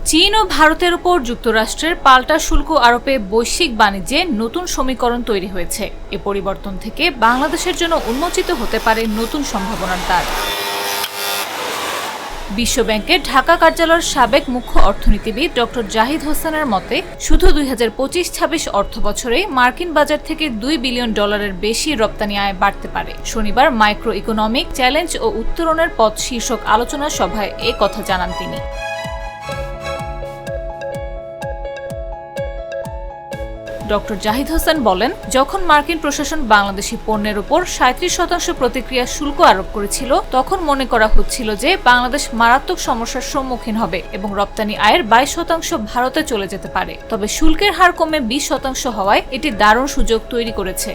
চীন ও ভারতের উপর যুক্তরাষ্ট্রের পাল্টা শুল্ক আরোপে বৈশ্বিক বাণিজ্যে নতুন সমীকরণ তৈরি হয়েছে। এ পরিবর্তন থেকে বাংলাদেশের জন্য উন্মোচিত হতে পারে নতুন সম্ভাবনার দ্বার। বিশ্বব্যাংকের ঢাকা কার্যালয়ের সাবেক মুখ্য অর্থনীতিবিদ ডক্টর জাহিদ হোসেনের মতে, শুধু 2025-26 অর্থবছরে মার্কিন বাজার থেকে $2 বিলিয়ন বেশি রপ্তানি আয় বাড়তে পারে। শনিবার মাইক্রো ইকোনমিক চ্যালেঞ্জ ও উত্তরণের পথ শীর্ষক আলোচনা সভায় এ কথা জানান তিনি। ডক্টর জাহিদ হোসেন বলেন, যখন মার্কিন প্রশাসন বাংলাদেশি পণ্যের উপর 37% প্রতিক্রিয়া শুল্ক আরোপ করেছিল, তখন মনে করা হচ্ছিল যে বাংলাদেশ মারাত্মক সমস্যার সম্মুখীন হবে এবং রপ্তানি আয়ের 22% ভারতে চলে যেতে পারে। তবে শুল্কের হার কমে 20% হওয়ায় এটি দারুণ সুযোগ তৈরি করেছে।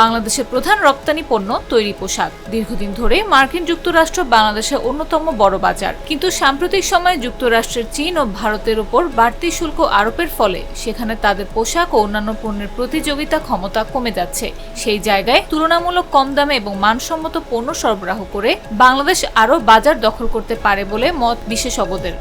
বাংলাদেশের প্রধান রপ্তানি পণ্য তৈরি পোশাক। দীর্ঘদিন ধরে মার্কিন যুক্তরাষ্ট্র বাংলাদেশের অন্যতম বড় বাজার, কিন্তু সাম্প্রতিক সময়ে যুক্তরাষ্ট্রের চীন ও ভারতের উপর বাড়তি শুল্ক আরোপের ফলে সেখানে তাদের পোশাক ও অন্যান্য পণ্যের প্রতিযোগিতা ক্ষমতা কমে যাচ্ছে। সেই জায়গায় তুলনামূলক কম দামে এবং মানসম্মত পণ্য সরবরাহ করে বাংলাদেশ আরও বাজার দখল করতে পারে বলে মত বিশেষজ্ঞদের।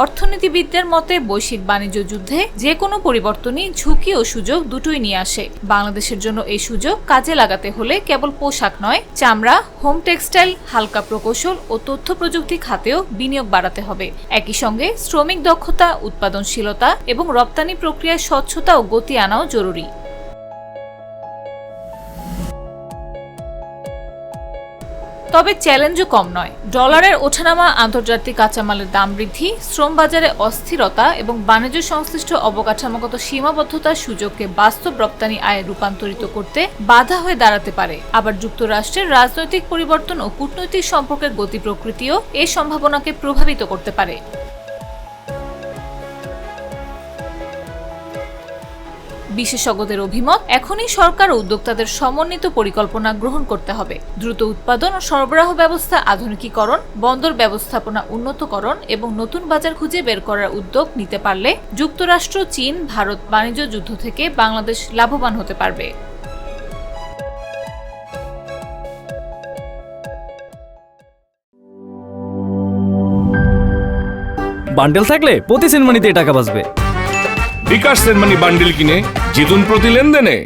অর্থনীতিবিদদের মতে, বৈশ্বিক বাণিজ্য যুদ্ধে যে কোনো পরিবর্তনই ঝুঁকি ও সুযোগ দুটোই নিয়ে আসে। বাংলাদেশের জন্য এই সুযোগ কাজে লাগাতে হলে কেবল পোশাক নয়, চামড়া, হোম টেক্সটাইল, হালকা প্রকৌশল ও তথ্য প্রযুক্তি খাতেও বিনিয়োগ বাড়াতে হবে। একই সঙ্গে শ্রমিক দক্ষতা, উৎপাদনশীলতা এবং রপ্তানি প্রক্রিয়ায় স্বচ্ছতা ও গতি আনাও জরুরি। তবে চ্যালেঞ্জও কম নয়। ডলারের ওঠানামা, আন্তর্জাতিক কাঁচামালের দাম বৃদ্ধি, শ্রম বাজারে অস্থিরতা এবং বাণিজ্য সংশ্লিষ্ট অবকাঠামোগত সীমাবদ্ধতার সুযোগকে বাস্তব রপ্তানি আয়ে রূপান্তরিত করতে বাধা হয়ে দাঁড়াতে পারে। আবার যুক্তরাষ্ট্রের রাজনৈতিক পরিবর্তন ও কূটনৈতিক সম্পর্কের গতি প্রকৃতিও এই সম্ভাবনাকে প্রভাবিত করতে পারে। বিশেষজ্ঞদের অভিমত, এখনই সরকার ও উদ্যোক্তাদের সমন্বিত পরিকল্পনা গ্রহণ করতে হবে। দ্রুত উৎপাদন ও সরবরাহ ব্যবস্থা আধুনিকীকরণ, বন্দর ব্যবস্থাপনা উন্নতকরণ এবং নতুন বাজার খুঁজে বের করার উদ্যোগ নিতে পারলে যুক্তরাষ্ট্র, চীন, ভারত বাণিজ্য যুদ্ধ থেকে বাংলাদেশ লাভবান হতে পারবে। বান্ডেল থাকলে প্রতি সেনমানিতে টাকা বাঁচবে। বিকাশ সেনমানি বান্ডিল কিনে জিতুন প্রতি লেনদেনে।